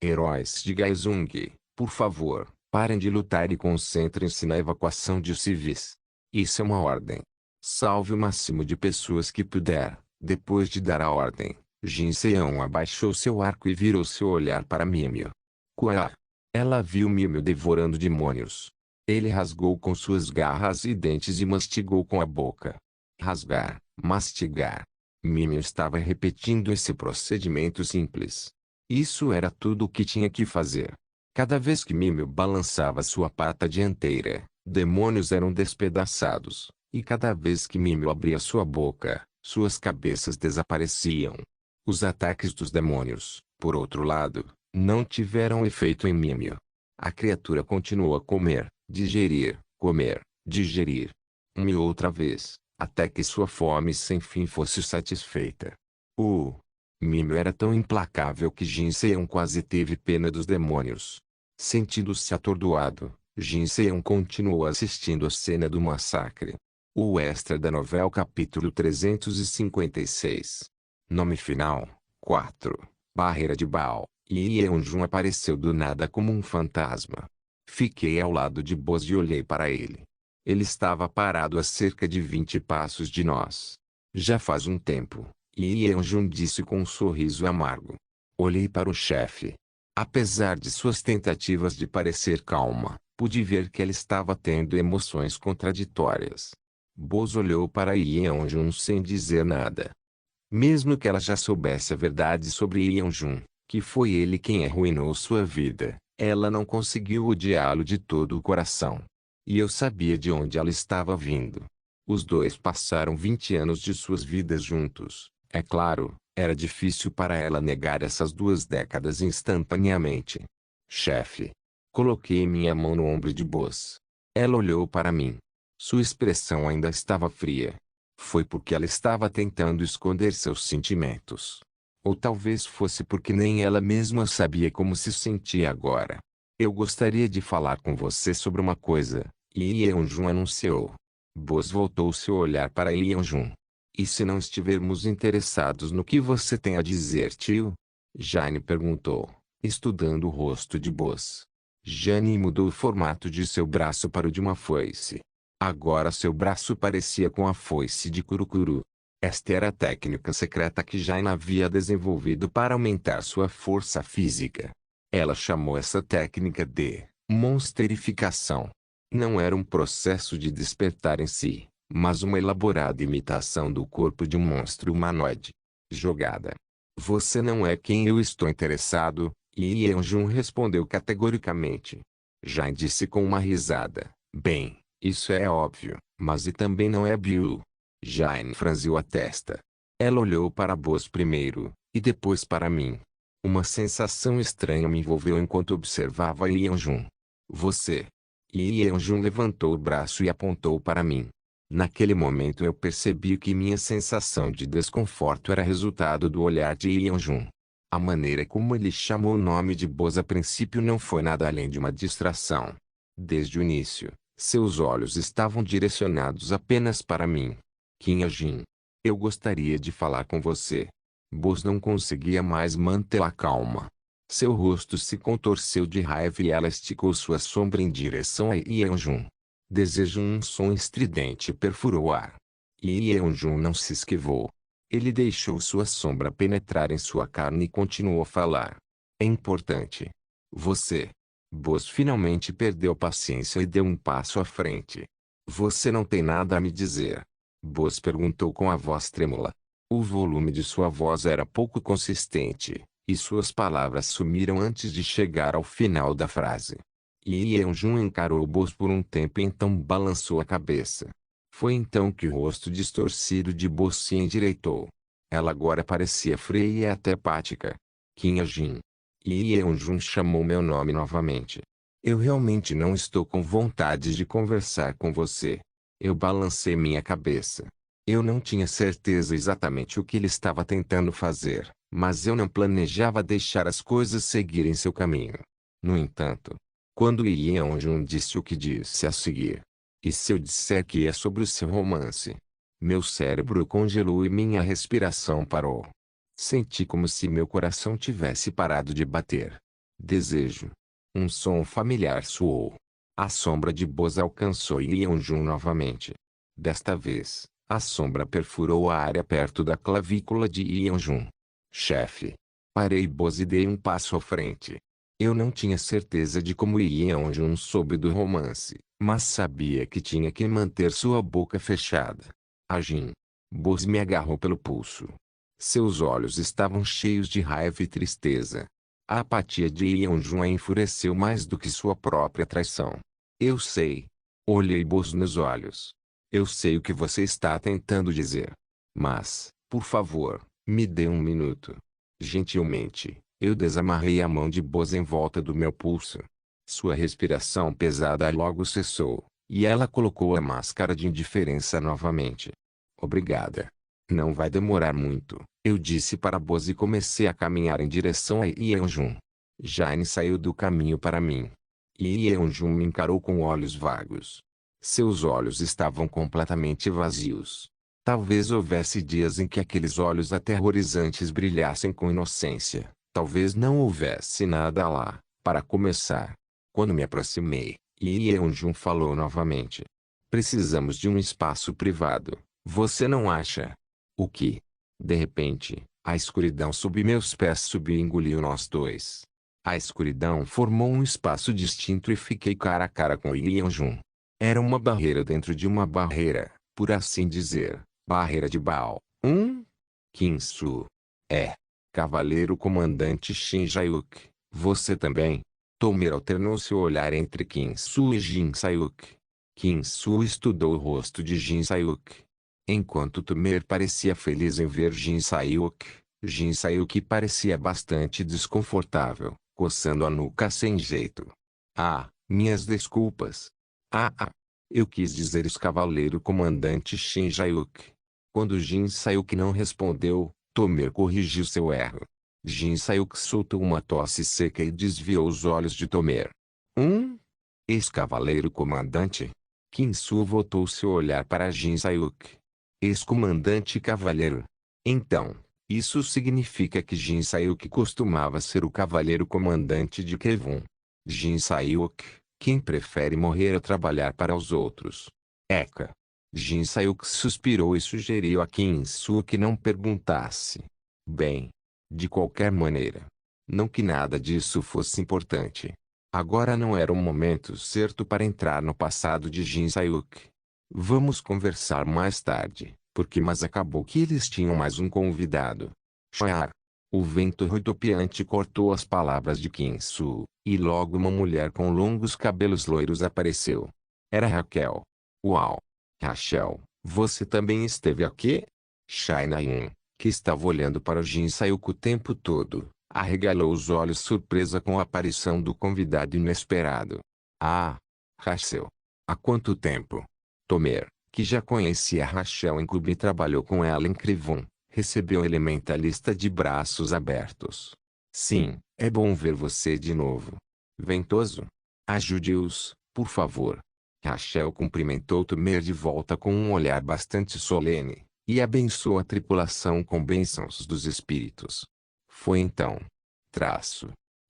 Heróis de Gaizung, por favor, parem de lutar e concentrem-se na evacuação de civis. Isso é uma ordem. Salve o máximo de pessoas que puder. Depois de dar a ordem, Jin Seon abaixou seu arco e virou seu olhar para Mimio. Quá! Ela viu Mimio devorando demônios. Ele rasgou com suas garras e dentes e mastigou com a boca. Rasgar, mastigar. Mimio estava repetindo esse procedimento simples. Isso era tudo o que tinha que fazer. Cada vez que Mimio balançava sua pata dianteira, demônios eram despedaçados, e cada vez que Mimio abria sua boca, suas cabeças desapareciam. Os ataques dos demônios, por outro lado, não tiveram efeito em Mimio. A criatura continuou a comer, digerir, comer, digerir. Uma e outra vez, até que sua fome sem fim fosse satisfeita. Mimio era tão implacável que Jin Seon quase teve pena dos demônios. Sentindo-se atordoado, Jin Seon continuou assistindo a cena do massacre. O extra da novela capítulo 356. Nome final, 4. Barreira de Baal. Lee Yeon-jun apareceu do nada como um fantasma. Fiquei ao lado de Boz e olhei para ele. Ele estava parado a cerca de 20 passos de nós. Já faz um tempo, Lee Yeon-jun disse com um sorriso amargo. Olhei para o chefe. Apesar de suas tentativas de parecer calma, pude ver que ela estava tendo emoções contraditórias. Boz olhou para Lee Yeon-jun sem dizer nada. Mesmo que ela já soubesse a verdade sobre Yeon-jun, que foi ele quem arruinou sua vida, ela não conseguiu odiá-lo de todo o coração. E eu sabia de onde ela estava vindo. Os dois passaram 20 anos de suas vidas juntos. É claro, era difícil para ela negar essas 2 décadas instantaneamente. Chefe. Coloquei minha mão no ombro de Boz. Ela olhou para mim. Sua expressão ainda estava fria. Foi porque ela estava tentando esconder seus sentimentos. Ou talvez fosse porque nem ela mesma sabia como se sentia agora. Eu gostaria de falar com você sobre uma coisa, Yeonjun anunciou. Boss voltou seu olhar para Yeonjun. E se não estivermos interessados no que você tem a dizer, tio? Jane perguntou, estudando o rosto de Boss. Jane mudou o formato de seu braço para o de uma foice. Agora seu braço parecia com a foice de Kurukuru. Esta era a técnica secreta que Jane havia desenvolvido para aumentar sua força física. Ela chamou essa técnica de monsterificação. Não era um processo de despertar em si, mas uma elaborada imitação do corpo de um monstro humanoide. Jogada. Você não é quem eu estou interessado, Yeonjun respondeu categoricamente. Jane disse com uma risada. Bem, isso é óbvio, mas e também não é Bill. Jane franziu a testa. Ela olhou para Boss primeiro, e depois para mim. Uma sensação estranha me envolveu enquanto observava Yeonjun. Você. Yeonjun levantou o braço e apontou para mim. Naquele momento eu percebi que minha sensação de desconforto era resultado do olhar de Yeonjun. A maneira como ele chamou o nome de Boss a princípio não foi nada além de uma distração. Desde o início, seus olhos estavam direcionados apenas para mim. Kim Jin. Eu gostaria de falar com você. Boss não conseguia mais manter a calma. Seu rosto se contorceu de raiva e ela esticou sua sombra em direção a Yeonjun. Desejo um som estridente perfurou o ar. Yeonjun não se esquivou. Ele deixou sua sombra penetrar em sua carne e continuou a falar. É importante. Você. Boss finalmente perdeu paciência e deu um passo à frente. Você não tem nada a me dizer? Boss perguntou com a voz trêmula. O volume de sua voz era pouco consistente, e suas palavras sumiram antes de chegar ao final da frase. Yeonjun encarou Boss por um tempo e então balançou a cabeça. Foi então que o rosto distorcido de Boss se endireitou. Ela agora parecia fria e até apática. Kim Jin. Yeonjun chamou meu nome novamente. Eu realmente não estou com vontade de conversar com você. Eu balancei minha cabeça. Eu não tinha certeza exatamente o que ele estava tentando fazer, mas eu não planejava deixar as coisas seguirem seu caminho. No entanto, quando Yeonjun disse o que disse a seguir, e se eu disser que é sobre o seu romance? Meu cérebro congelou e minha respiração parou. Senti como se meu coração tivesse parado de bater. Desejo. Um som familiar soou. A sombra de Boss alcançou Yeonjun novamente. Desta vez, a sombra perfurou a área perto da clavícula de Yeonjun. Chefe. Parei Boss e dei um passo à frente. Eu não tinha certeza de como Yeonjun soube do romance, mas sabia que tinha que manter sua boca fechada. Jin. Boss me agarrou pelo pulso. Seus olhos estavam cheios de raiva e tristeza. A apatia de Yeonjun a enfureceu mais do que sua própria traição. Eu sei. Olhei Boss nos olhos. Eu sei o que você está tentando dizer. Mas, por favor, me dê um minuto. Gentilmente, eu desamarrei a mão de Boss em volta do meu pulso. Sua respiração pesada logo cessou, e ela colocou a máscara de indiferença novamente. Obrigada. Não vai demorar muito, eu disse para Boss e comecei a caminhar em direção a Yeonjun. Jane saiu do caminho para mim. Yeonjun me encarou com olhos vagos. Seus olhos estavam completamente vazios. Talvez houvesse dias em que aqueles olhos aterrorizantes brilhassem com inocência. Talvez não houvesse nada lá, para começar. Quando me aproximei, Yeonjun falou novamente. Precisamos de um espaço privado, você não acha? O que? De repente, a escuridão sob meus pés subiu e engoliu nós dois. A escuridão formou um espaço distinto e fiquei cara a cara com Yeonjun. Era uma barreira dentro de uma barreira, por assim dizer, barreira de Baal. Kinsu. É. Cavaleiro Comandante Shin Jae-wook, você também? Tomer alternou seu olhar entre Kinsu e Jin Sayuk. Kinsu estudou o rosto de Jin Sayuk. Enquanto Tomer parecia feliz em ver Jin Sayuk parecia bastante desconfortável, coçando a nuca sem jeito. Ah, minhas desculpas. Eu quis dizer Cavaleiro Comandante Shin Jae-wook. Quando Jin Sayuk não respondeu, Tomer corrigiu seu erro. Jin Sayuk soltou uma tosse seca e desviou os olhos de Tomer. Ex-cavaleiro comandante? Kinsu voltou seu olhar para Jin Sayuk. Ex-comandante cavaleiro. Então, isso significa que Jin Sayuk costumava ser o cavaleiro comandante de Kevon. Jin Sayuk, quem prefere morrer a trabalhar para os outros? Eka. Jin Sayuk suspirou e sugeriu a Kinsu que não perguntasse. Bem, de qualquer maneira, não que nada disso fosse importante. Agora não era o momento certo para entrar no passado de Jin Sayuk. Vamos conversar mais tarde, mas acabou que eles tinham mais um convidado. Char. O vento rodopiante cortou as palavras de Kinsu, e logo uma mulher com longos cabelos loiros apareceu. Era Raquel. Uau! Rachel, você também esteve aqui? Shai Nain, que estava olhando para o Jin Sayuk o tempo todo, arregalou os olhos surpresa com a aparição do convidado inesperado. Ah! Rachel! Há quanto tempo? Tomer, que já conhecia Rachel em clube e trabalhou com ela em Krivon, recebeu o elementalista de braços abertos. Sim, é bom ver você de novo. Ventoso? Ajude-os, por favor. Rachel cumprimentou Tomer de volta com um olhar bastante solene, e abençoou a tripulação com bênçãos dos espíritos. Foi então.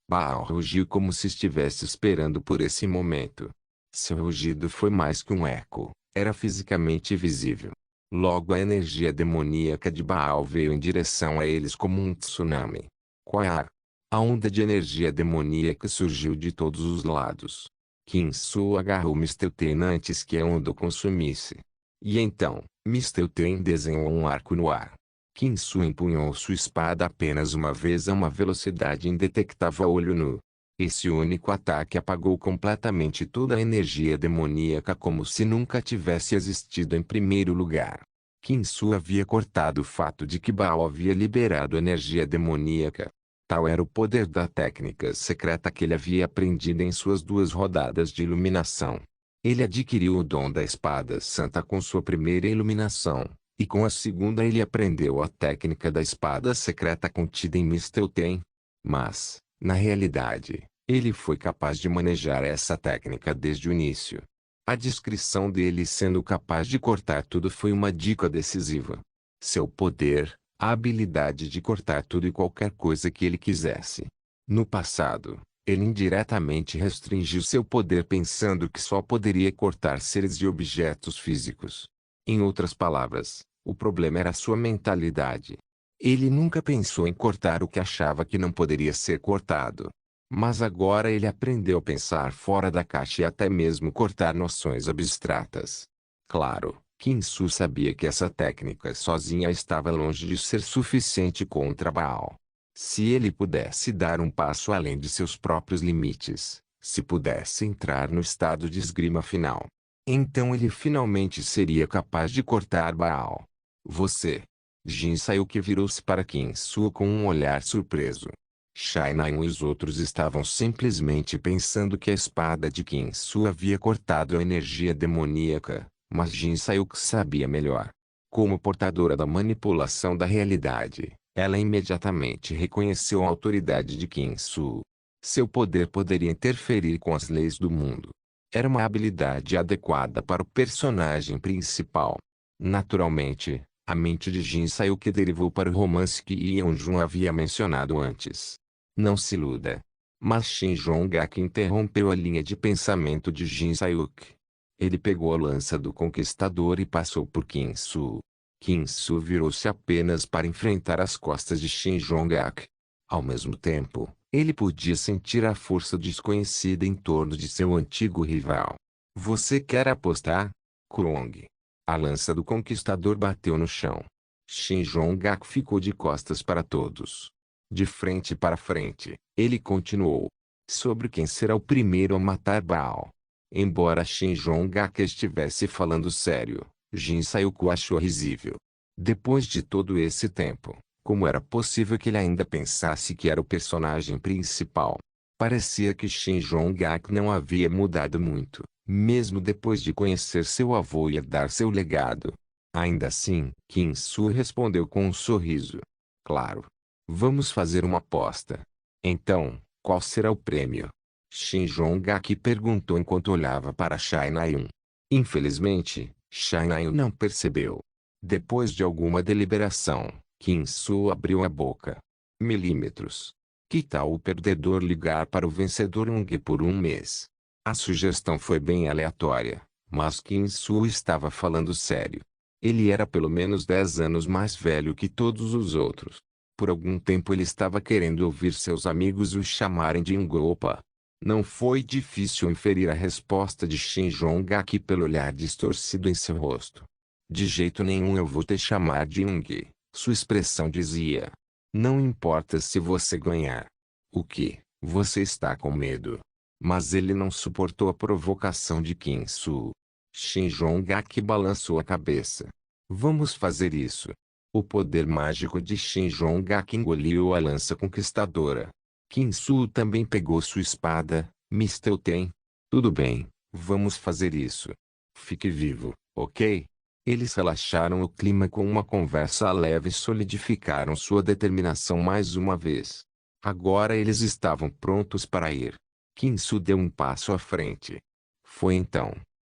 Baal rugiu como se estivesse esperando por esse momento. Seu rugido foi mais que um eco, era fisicamente visível. Logo a energia demoníaca de Baal veio em direção a eles como um tsunami. Quar. A onda de energia demoníaca surgiu de todos os lados. Kinsu agarrou Mistelten antes que a onda o consumisse. E então, Mistelten desenhou um arco no ar. Kinsu empunhou sua espada apenas uma vez a uma velocidade indetectável a olho nu. Esse único ataque apagou completamente toda a energia demoníaca como se nunca tivesse existido em primeiro lugar. Kinsu havia cortado o fato de que Baal havia liberado energia demoníaca. Tal era o poder da técnica secreta que ele havia aprendido em suas 2 rodadas de iluminação. Ele adquiriu o dom da espada santa com sua primeira iluminação, e com a segunda ele aprendeu a técnica da espada secreta contida em Mistelten. Mas, na realidade, ele foi capaz de manejar essa técnica desde o início. A descrição dele sendo capaz de cortar tudo foi uma dica decisiva. Seu poder, a habilidade de cortar tudo e qualquer coisa que ele quisesse. No passado, ele indiretamente restringiu seu poder pensando que só poderia cortar seres e objetos físicos. Em outras palavras, o problema era sua mentalidade. Ele nunca pensou em cortar o que achava que não poderia ser cortado. Mas agora ele aprendeu a pensar fora da caixa e até mesmo cortar noções abstratas. Claro, Kinsu sabia que essa técnica sozinha estava longe de ser suficiente contra Baal. Se ele pudesse dar um passo além de seus próprios limites, se pudesse entrar no estado de esgrima final, então ele finalmente seria capaz de cortar Baal. Você. Jin Sayuk virou-se para Kinsu com um olhar surpreso. Shainain e os outros estavam simplesmente pensando que a espada de Kinsu havia cortado a energia demoníaca, mas Jin Sayuk sabia melhor. Como portadora da manipulação da realidade, ela imediatamente reconheceu a autoridade de Kinsu. Seu poder poderia interferir com as leis do mundo. Era uma habilidade adequada para o personagem principal. Naturalmente, a mente de Jin Sayuk derivou para o romance que Yeonjun havia mencionado antes. Não se iluda. Mas Shin Jong-gak interrompeu a linha de pensamento de Jin Sayuk. Ele pegou a lança do conquistador e passou por Kinsu. Kinsu virou-se apenas para enfrentar as costas de Shin Jong-gak. Ao mesmo tempo, ele podia sentir a força desconhecida em torno de seu antigo rival. Você quer apostar? Kurong. A lança do conquistador bateu no chão. Shin Jong-gak ficou de costas para todos. De frente para frente, ele continuou. Sobre quem será o primeiro a matar Baal. Embora Shin Jong-gak estivesse falando sério, Jin Sayuk o achou risível. Depois de todo esse tempo, como era possível que ele ainda pensasse que era o personagem principal? Parecia que Shin Jong-gak não havia mudado muito, mesmo depois de conhecer seu avô e herdar seu legado. Ainda assim, Kinsu respondeu com um sorriso. Claro. Vamos fazer uma aposta. Então, qual será o prêmio? Shinjongaki perguntou enquanto olhava para Shai Nayun. Infelizmente, Shai Nayun não percebeu. Depois de alguma deliberação, Kinsu abriu a boca. Milímetros. Que tal o perdedor ligar para o vencedor Ung por um mês? A sugestão foi bem aleatória, mas Kinsu estava falando sério. Ele era pelo menos 10 anos mais velho que todos os outros. Por algum tempo ele estava querendo ouvir seus amigos o chamarem de Ngopa. Não foi difícil inferir a resposta de Shinjongaki pelo olhar distorcido em seu rosto. De jeito nenhum eu vou te chamar de Ung, sua expressão dizia. Não importa se você ganhar. O que? Você está com medo? Mas ele não suportou a provocação de Kinsu. Shinjongaki balançou a cabeça. Vamos fazer isso. O poder mágico de Shinjongaki engoliu a lança conquistadora. Kinsu também pegou sua espada. Mr. Ten. Tudo bem, vamos fazer isso. Fique vivo, ok? Eles relaxaram o clima com uma conversa leve e solidificaram sua determinação mais uma vez. Agora eles estavam prontos para ir. Kinsu deu um passo à frente. Foi então.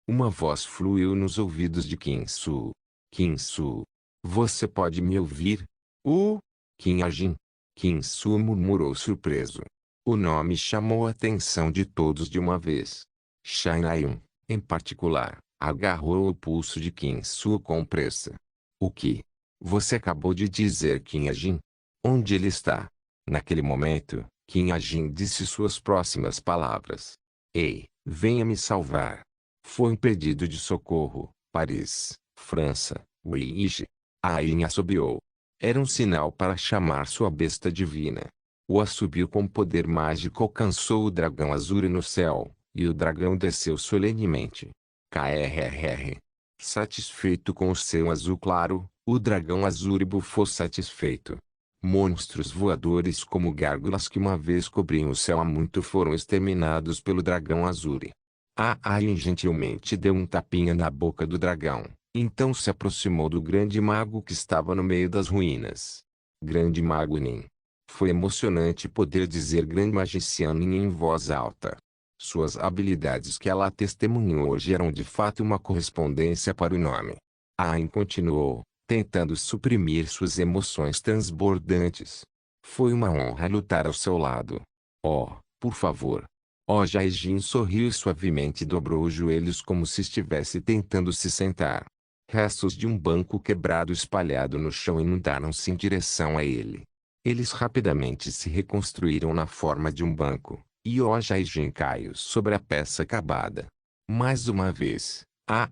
Uma voz fluiu nos ouvidos de Kinsu. Kinsu. Você pode me ouvir? Kinjin. Kinsu murmurou surpreso. O nome chamou a atenção de todos de uma vez. Shai Nayun, em particular, agarrou o pulso de Kinsu com pressa. O que? Você acabou de dizer Kinjin? Onde ele está? Naquele momento, Kinjin disse suas próximas palavras. Ei, venha me salvar. Foi um pedido de socorro, Paris, França, Weiji. Ain assobiou. Era um sinal para chamar sua besta divina. O assobio com poder mágico alcançou o dragão azul no céu, e o dragão desceu solenemente. Krrr. Satisfeito com o seu azul claro, o dragão azul bufou satisfeito. Monstros voadores como gárgulas que uma vez cobriam o céu há muito foram exterminados pelo dragão azul. Ain gentilmente deu um tapinha na boca do dragão. Então se aproximou do grande mago que estava no meio das ruínas. Grande mago Nin. Foi emocionante poder dizer grande magiciano Nin em voz alta. Suas habilidades que ela testemunhou hoje eram de fato uma correspondência para o nome. Ain continuou, tentando suprimir suas emoções transbordantes. Foi uma honra lutar ao seu lado. Oh, por favor. Jaijin sorriu suavemente e dobrou os joelhos como se estivesse tentando se sentar. Restos de um banco quebrado espalhado no chão inundaram-se em direção a ele. Eles rapidamente se reconstruíram na forma de um banco, e Jaijin caiu sobre a peça acabada. Mais uma vez,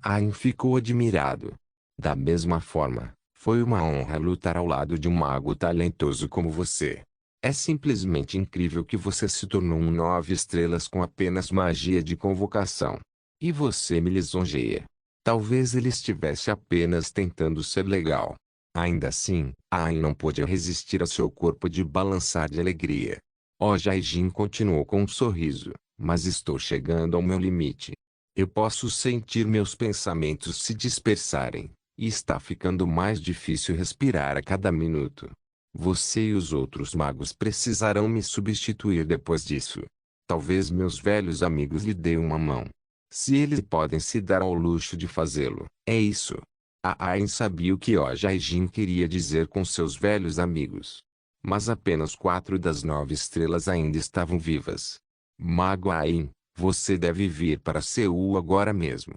Ain ficou admirado. Da mesma forma, foi uma honra lutar ao lado de um mago talentoso como você. É simplesmente incrível que você se tornou um 9 estrelas com apenas magia de convocação. E você me lisonjeia. Talvez ele estivesse apenas tentando ser legal. Ainda assim, Ain não pôde resistir ao seu corpo de balançar de alegria. Jaijin continuou com um sorriso, mas estou chegando ao meu limite. Eu posso sentir meus pensamentos se dispersarem, e está ficando mais difícil respirar a cada minuto. Você e os outros magos precisarão me substituir depois disso. Talvez meus velhos amigos lhe deem uma mão. Se eles podem se dar ao luxo de fazê-lo, é isso. Ain sabia o que Jaijin queria dizer com seus velhos amigos. Mas apenas 4 das 9 estrelas ainda estavam vivas. Mago Ain, você deve vir para Seul agora mesmo.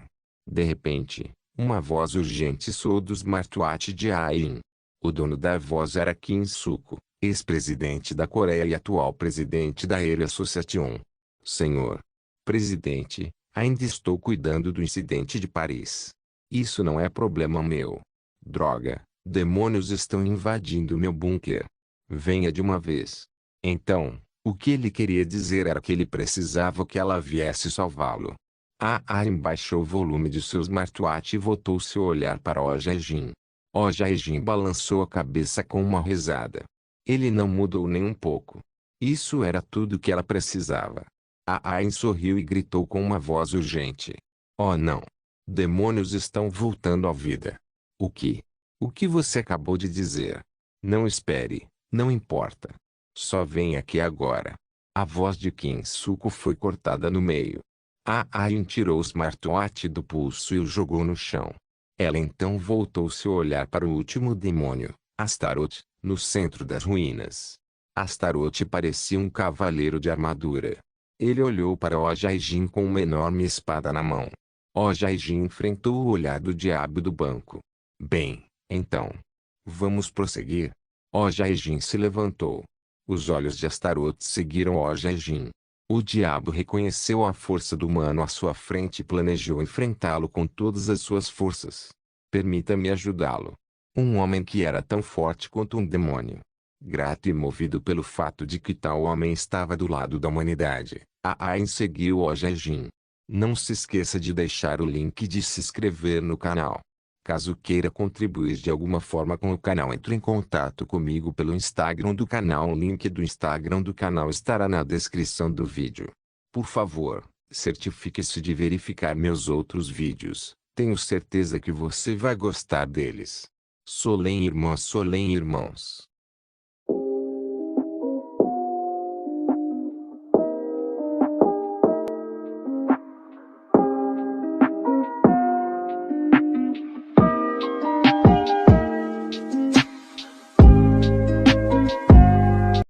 De repente, uma voz urgente soou do smartwatch de Ain. O dono da voz era Kim Suko, ex-presidente da Coreia e atual presidente da Air Association. Senhor presidente, ainda estou cuidando do incidente de Paris. Isso não é problema meu. Droga, demônios estão invadindo meu bunker. Venha de uma vez. Então, o que ele queria dizer era que ele precisava que ela viesse salvá-lo. Ain baixou o volume de seu smartwatch e voltou seu olhar para Jaijin. Jaijin balançou a cabeça com uma risada. Ele não mudou nem um pouco. Isso era tudo que ela precisava. Ain sorriu e gritou com uma voz urgente. Oh não! Demônios estão voltando à vida. O que? O que você acabou de dizer? Não espere, não importa. Só vem aqui agora. A voz de Kinsuko foi cortada no meio. A Ain tirou o smartwatch do pulso e o jogou no chão. Ela então voltou seu olhar para o último demônio, Astaroth, no centro das ruínas. Astaroth parecia um cavaleiro de armadura. Ele olhou para Ojaijin com uma enorme espada na mão. Ojaijin enfrentou o olhar do diabo do banco. Bem, então. Vamos prosseguir? Ojaijin se levantou. Os olhos de Astaroth seguiram Ojaijin. O diabo reconheceu a força do humano à sua frente e planejou enfrentá-lo com todas as suas forças. Permita-me ajudá-lo. Um homem que era tão forte quanto um demônio. Grato e movido pelo fato de que tal homem estava do lado da humanidade, a Ain seguiu Ojaijin. Não se esqueça de deixar o link de se inscrever no canal. Caso queira contribuir de alguma forma com o canal, entre em contato comigo pelo Instagram do canal. O link do Instagram do canal estará na descrição do vídeo. Por favor, certifique-se de verificar meus outros vídeos. Tenho certeza que você vai gostar deles. Solem irmãos.